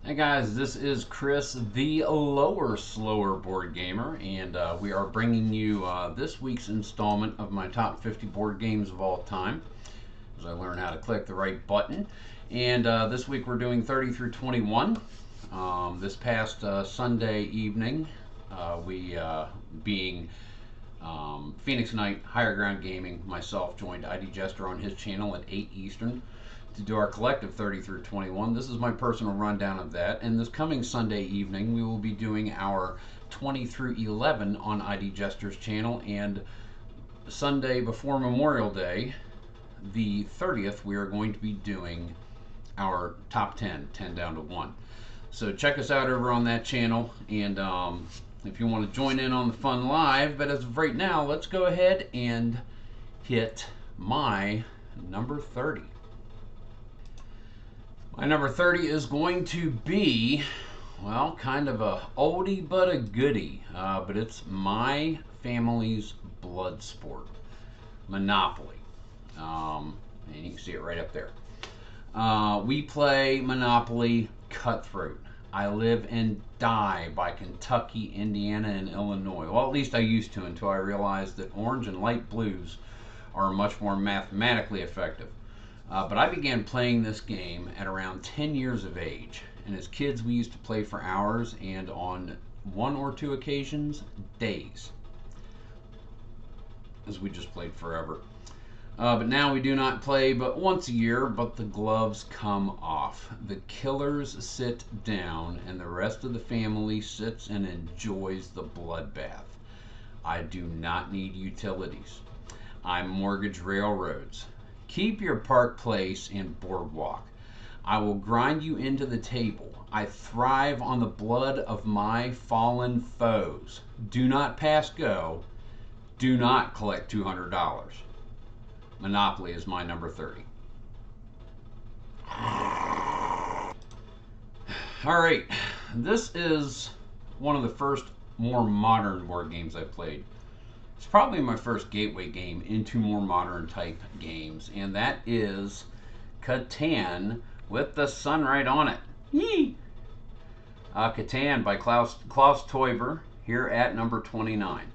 Hey guys, this is Chris, the lower slower board gamer, and we are bringing you this week's installment of my top 50 board games of all time as I learn how to click the right button. And this week we're doing 30 through 21. This past Sunday evening, we being Phoenix Knight, Higher Ground Gaming, myself joined IDJester on his channel at 8 Eastern to do our collective 30 through 21. This is my personal rundown of that. And this coming Sunday evening, we will be doing our 20 through 11 on IDJester's channel. And Sunday before Memorial Day, the 30th, we are going to be doing our top 10, 10 down to 1. So check us out over on that channel. And if you want to join in on the fun live, but as of right now, let's go ahead and hit my number 30. My number 30 is going to be, well, kind of a oldie but a goodie, but it's my family's blood sport, Monopoly. And you can see it right up there. We play Monopoly Cutthroat. I live and die by Kentucky, Indiana, and Illinois. Well, at least I used to until I realized that orange and light blues are much more mathematically effective. But I began playing this game at around 10 years of age. And as kids, we used to play for hours and on one or two occasions, days. As we just played forever. But now we do not play but once a year, but the gloves come off. The killers sit down and the rest of the family sits and enjoys the bloodbath. I do not need utilities. I mortgage railroads. Keep your Park Place and Boardwalk. I will grind you into the table. I thrive on the blood of my fallen foes. Do not pass go. Do not collect $200. Monopoly is my number 30. All right, this is one of the first more modern board games I played. It's probably my first gateway game into more modern type games, and that is Catan with the sun right on it. Yee! Catan by Klaus Teuber, here at number 29.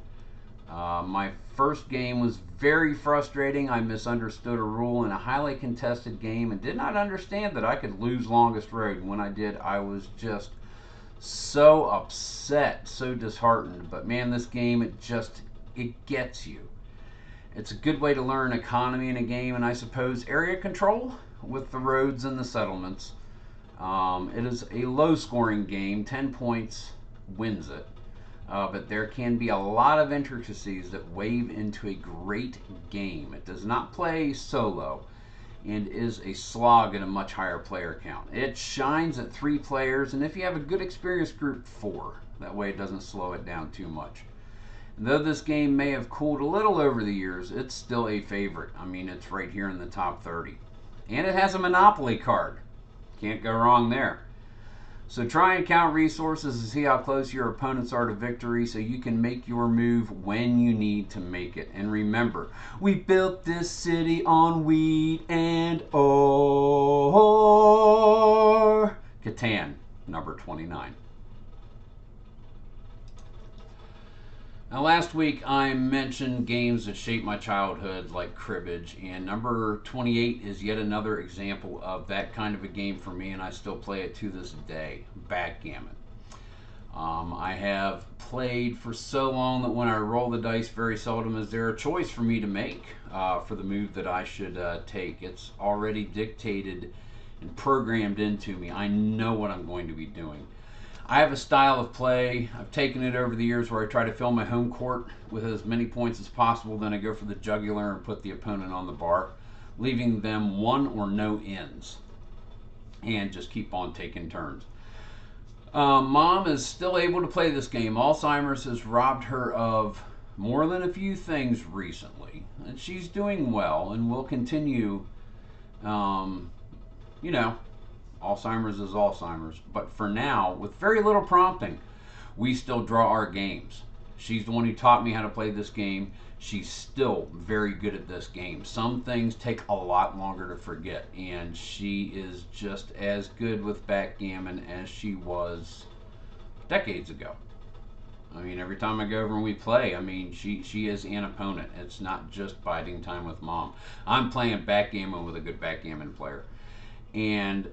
My first game was very frustrating. I misunderstood a rule in a highly contested game and did not understand that I could lose longest road. And when I did, I was just so upset, so disheartened. But man, this game, it gets you. It's a good way to learn economy in a game, and I suppose area control with the roads and the settlements. It is a low scoring game. 10 points wins it. But there can be a lot of intricacies that wave into a great game. It does not play solo and is a slog at a much higher player count. It shines at 3 players, and if you have a good experience group, 4. That way it doesn't slow it down too much. And though this game may have cooled a little over the years, it's still a favorite. I mean, it's right here in the top 30. And it has a Monopoly card. Can't go wrong there. So try and count resources to see how close your opponents are to victory so you can make your move when you need to make it. And remember, we built this city on wheat and ore. Catan, number 29. Now, last week I mentioned games that shaped my childhood like cribbage, and number 28 is yet another example of that kind of a game for me, and I still play it to this day, backgammon. I have played for so long that when I roll the dice, very seldom is there a choice for me to make for the move that I should take. It's already dictated and programmed into me. I know what I'm going to be doing. I have a style of play. I've taken it over the years where I try to fill my home court with as many points as possible. Then I go for the jugular and put the opponent on the bar, leaving them one or no ends, and just keep on taking turns. Mom is still able to play this game. Alzheimer's has robbed her of more than a few things recently, and she's doing well and will continue, you know, Alzheimer's is Alzheimer's. But for now, with very little prompting, we still draw our games. She's the one who taught me how to play this game. She's still very good at this game. Some things take a lot longer to forget, and she is just as good with backgammon as she was decades ago. I mean, every time I go over and we play, I mean, she is an opponent. It's not just biding time with mom. I'm playing backgammon with a good backgammon player, and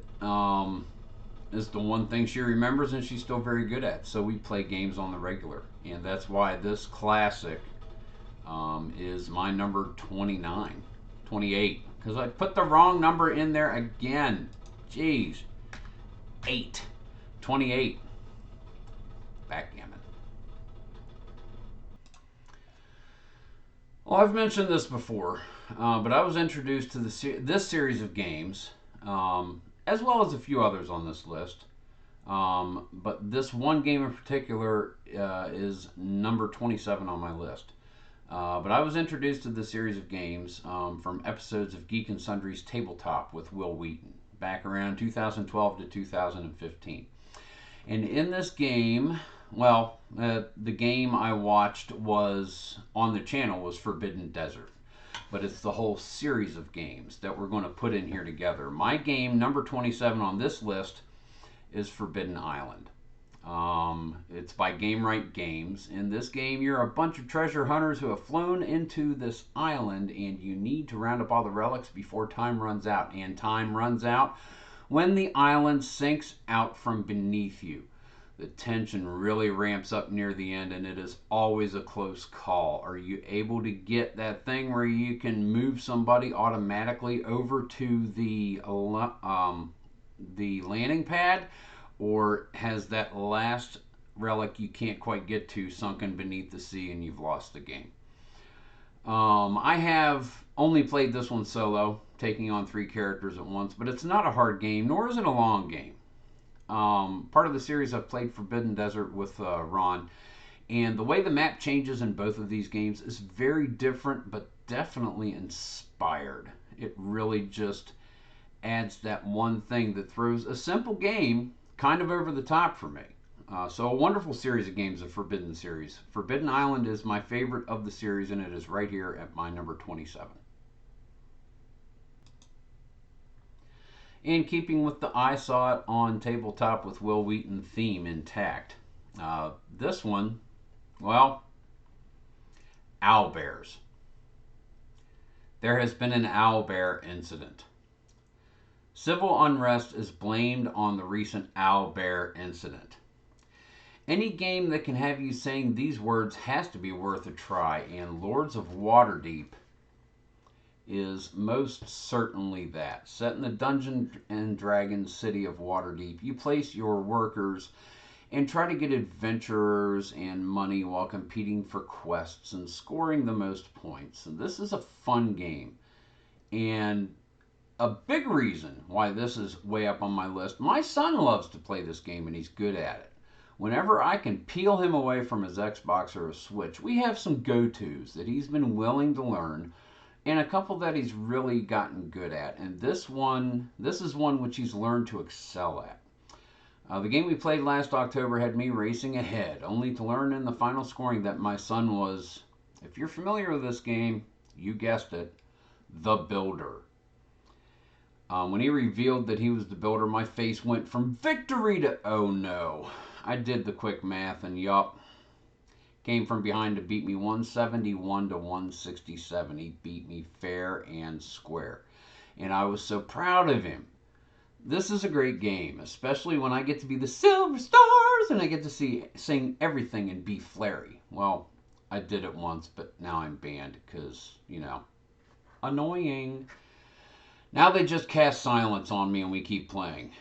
is the one thing she remembers and she's still very good at. So we play games on the regular, and that's why this classic is my number 29, 28, because I put the wrong number in there again. Jeez, 8, 28, backgammon. Well, I've mentioned this before, but I was introduced to this series of games, as well as a few others on this list. But this one game in particular is number 27 on my list. But I was introduced to this series of games from episodes of Geek and Sundry's Tabletop with Will Wheaton back around 2012 to 2015. And in this game, well, the game I watched was on the channel was Forbidden Desert. But it's the whole series of games that we're going to put in here together. My game, number 27 on this list, is Forbidden Island. It's by Game Right Games. In this game, you're a bunch of treasure hunters who have flown into this island, and you need to round up all the relics before time runs out. And time runs out when the island sinks out from beneath you. The tension really ramps up near the end, and it is always a close call. Are you able to get that thing where you can move somebody automatically over to the landing pad, or has that last relic you can't quite get to sunken beneath the sea and you've lost the game? I have only played this one solo, taking on 3 characters at once, but it's not a hard game, nor is it a long game. Part of the series I've played Forbidden Desert with Ron, and the way the map changes in both of these games is very different, but definitely inspired. It really just adds that one thing that throws a simple game kind of over the top for me. So a wonderful series of games, of Forbidden series. Forbidden Island is my favorite of the series, and it is right here at my number 27. In keeping with the I Saw It on Tabletop with Will Wheaton theme intact, this one, well, owlbears. There has been an owlbear incident. Civil unrest is blamed on the recent owlbear incident. Any game that can have you saying these words has to be worth a try, and Lords of Waterdeep is most certainly that. Set in the Dungeon and Dragons city of Waterdeep, you place your workers and try to get adventurers and money while competing for quests and scoring the most points. And this is a fun game. And a big reason why this is way up on my list, my son loves to play this game and he's good at it. Whenever I can peel him away from his Xbox or a Switch, we have some go-tos that he's been willing to learn, and a couple that he's really gotten good at. And this is one which he's learned to excel at. The game we played last October had me racing ahead, only to learn in the final scoring that my son was, if you're familiar with this game, you guessed it, the builder. When he revealed that he was the builder, my face went from victory to oh no. I did the quick math, and yup, came from behind to beat me 171 to 167. He beat me fair and square, and I was so proud of him. This is a great game, especially when I get to be the Silver Stars and I get to sing everything in B Flary. Well, I did it once, but now I'm banned because, annoying. Now they just cast silence on me and we keep playing.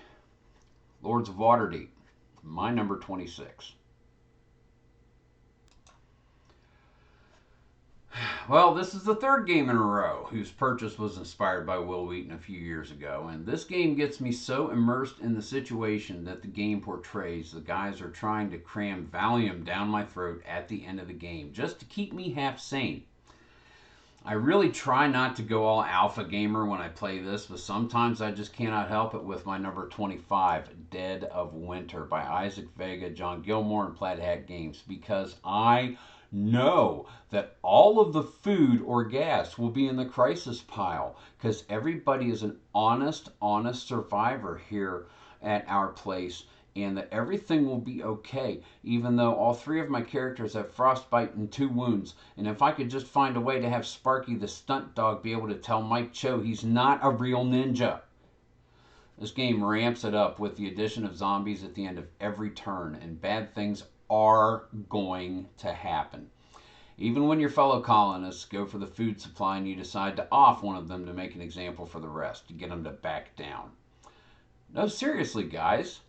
Lords of Waterdeep, my number 26. Well, this is the third game in a row whose purchase was inspired by Will Wheaton a few years ago, and this game gets me so immersed in the situation that the game portrays. The guys are trying to cram Valium down my throat at the end of the game just to keep me half sane. I really try not to go all alpha gamer when I play this, but sometimes I just cannot help it with my number 25, Dead of Winter by Isaac Vega, John Gilmore, and Plaid Hat Games, because I know that all of the food or gas will be in the crisis pile because everybody is an honest survivor here at our place, and that everything will be okay, even though all three of my characters have frostbite and 2 wounds. And if I could just find a way to have Sparky the stunt dog be able to tell Mike Cho he's not a real ninja. This game ramps it up with the addition of zombies at the end of every turn, and bad things are going to happen. Even when your fellow colonists go for the food supply and you decide to off one of them to make an example for the rest, to get them to back down. No, seriously, guys.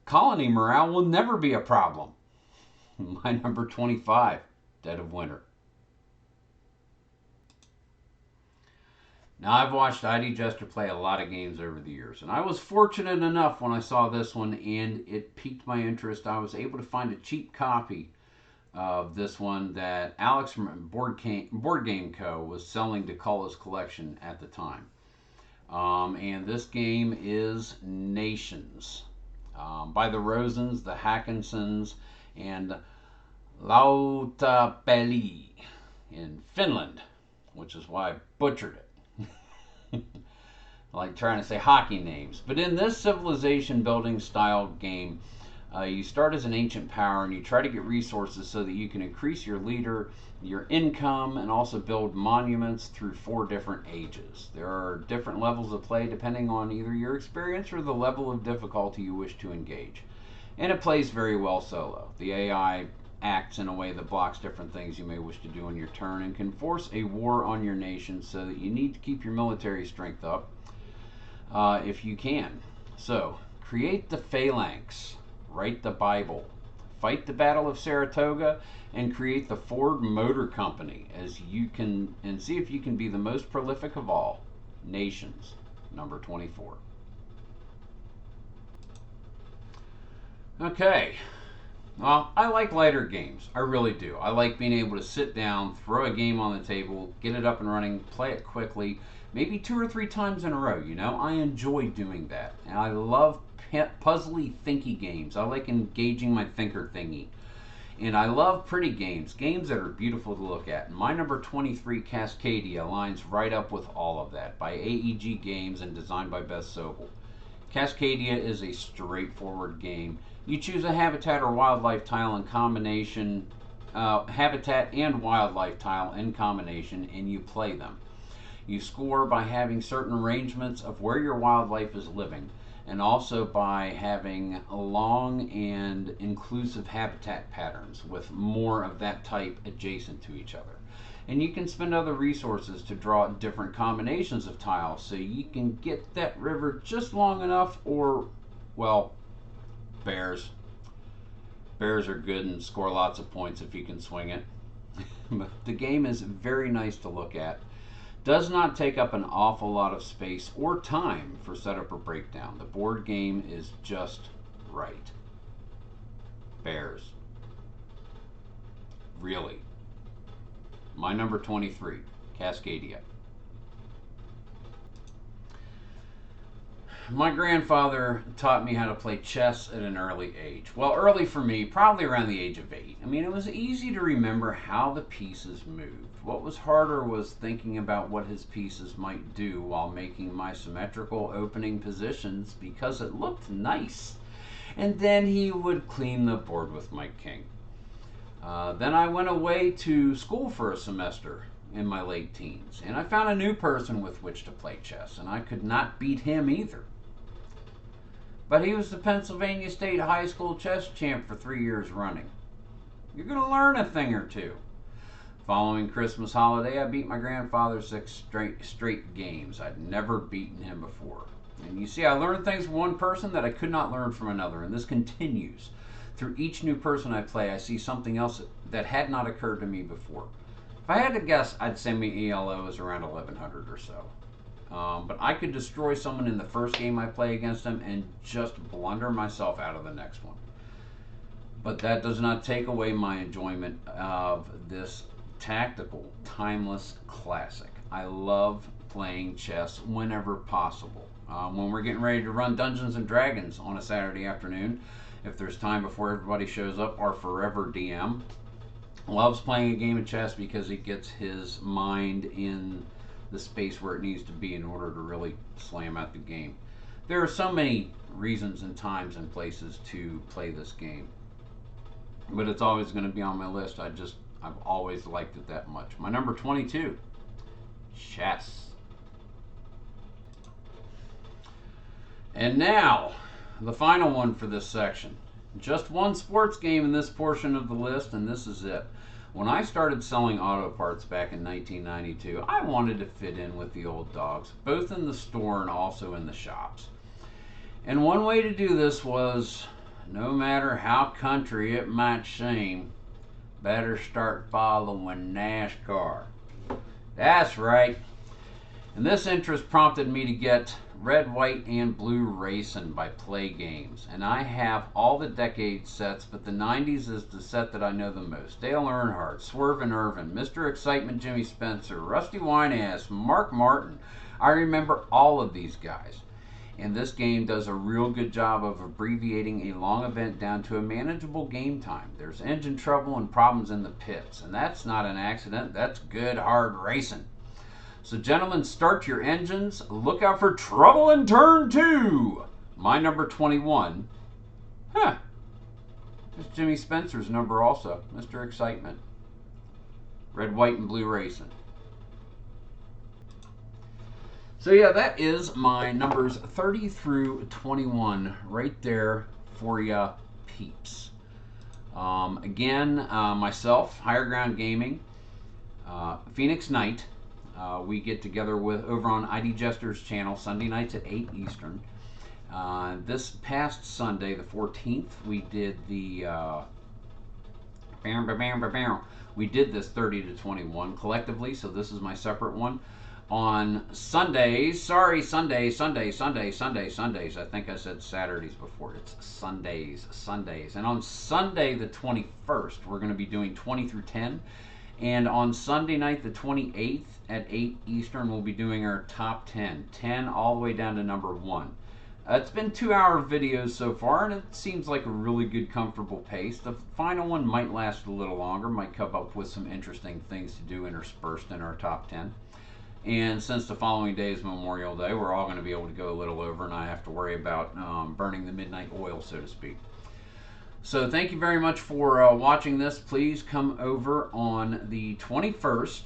Colony morale will never be a problem. My number 25, Dead of Winter. Now, I've watched IDJester play a lot of games over the years, and I was fortunate enough when I saw this one and it piqued my interest. I was able to find a cheap copy of this one that Alex from Board Game Co. was selling to Culla's collection at the time. And this game is Nations, by the Rosens, the Hackinsons, and Lautapeli in Finland, which is why I butchered it. Like trying to say hockey names. But in this civilization building style game, you start as an ancient power and you try to get resources so that you can increase your leader, your income, and also build monuments through 4 different ages. There are different levels of play depending on either your experience or the level of difficulty you wish to engage. And it plays very well solo. The AI acts in a way that blocks different things you may wish to do on your turn and can force a war on your nation, so that you need to keep your military strength up if you can. So, create the phalanx, write the Bible, fight the Battle of Saratoga, and create the Ford Motor Company as you can, and see if you can be the most prolific of all. Nations, number 24. Okay. Well, I like lighter games. I really do. I like being able to sit down, throw a game on the table, get it up and running, play it quickly, maybe 2 or 3 times in a row. You know, I enjoy doing that. And I love puzzly, thinky games. I like engaging my thinker thingy. And I love pretty games, games that are beautiful to look at. And my number 23, Cascadia, lines right up with all of that, by AEG Games and designed by Beth Sobel. Cascadia is a straightforward game. You choose a habitat or wildlife tile in combination, habitat and wildlife tile in combination, and you play them. You score by having certain arrangements of where your wildlife is living, and also by having long and inclusive habitat patterns with more of that type adjacent to each other. And you can spend other resources to draw different combinations of tiles so you can get that river just long enough, or, well, bears. Bears are good and score lots of points if you can swing it. But the game is very nice to look at. Does not take up an awful lot of space or time for setup or breakdown. The board game is just right. Bears. Really. My number 23, Cascadia. My grandfather taught me how to play chess at an early age. Well, early for me, probably around the age of 8. I mean, it was easy to remember how the pieces moved. What was harder was thinking about what his pieces might do while making my symmetrical opening positions, because it looked nice. And then he would clean the board with my king. Then I went away to school for a semester in my late teens, and I found a new person with which to play chess, and I could not beat him either. But he was the Pennsylvania State High School chess champ for 3 years running. You're going to learn a thing or two. Following Christmas holiday, I beat my grandfather 6 straight games. I'd never beaten him before. And you see, I learned things from one person that I could not learn from another, and this continues. Through each new person I play, I see something else that had not occurred to me before. If I had to guess, I'd say my ELO is around 1100 or so. But I could destroy someone in the first game I play against them and just blunder myself out of the next one. But that does not take away my enjoyment of this tactical, timeless classic. I love playing chess whenever possible. When we're getting ready to run Dungeons and Dragons on a Saturday afternoon, if there's time before everybody shows up, our forever DM, loves playing a game of chess because it gets his mind in the space where it needs to be in order to really slam out the game. There are so many reasons and times and places to play this game, but it's always going to be on my list. I've always liked it that much. My number 22, chess. And now, the final one for this section. Just one sports game in this portion of the list, and this is it. When I started selling auto parts back in 1992, I wanted to fit in with the old dogs, both in the store and also in the shops. And one way to do this was, no matter how country it might seem, better start following NASCAR. That's right. And this interest prompted me to get Red, White, and Blue Racing by Play Games. And I have all the decade sets, but the 90s is the set that I know the most. Dale Earnhardt, Swerve Irvin, Mr. Excitement Jimmy Spencer, Rusty Wineass, Mark Martin. I remember all of these guys. And this game does a real good job of abbreviating a long event down to a manageable game time. There's engine trouble and problems in the pits, and that's not an accident. That's good, hard racing. So, gentlemen, start your engines. Look out for trouble in turn 2. My number 21. It's Jimmy Spencer's number also. Mr. Excitement. Red, White, and Blue Racing. So, yeah, that is my numbers 30 through 21 right there for ya peeps. Again, myself, Higher Ground Gaming, Phoenix Knight. We get together with over on IDJester's channel Sunday nights at 8 Eastern. This past Sunday, the 14th, we did the we did this 30 to 21 collectively, so this is my separate one. On Sundays, I think I said Saturdays before. It's Sundays. And on Sunday the 21st, we're going to be doing 20 through 10. And on Sunday night, the 28th at 8 Eastern, we'll be doing our top 10. 10 all the way down to number 1. It's been 2-hour videos so far, and it seems like a really good, comfortable pace. The final one might last a little longer, might come up with some interesting things to do interspersed in our top 10. And since the following day is Memorial Day, we're all going to be able to go a little over, and I have to worry about burning the midnight oil, so to speak. So thank you very much for watching this. Please come over on the 21st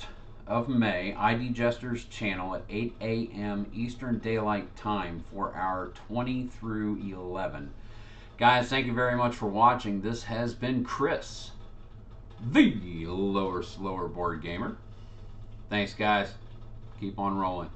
of May, IDJester's channel at 8 a.m. Eastern Daylight Time for our 20 through 11. Guys, thank you very much for watching. This has been Chris, the Lower Slower Board Gamer. Thanks, guys. Keep on rolling.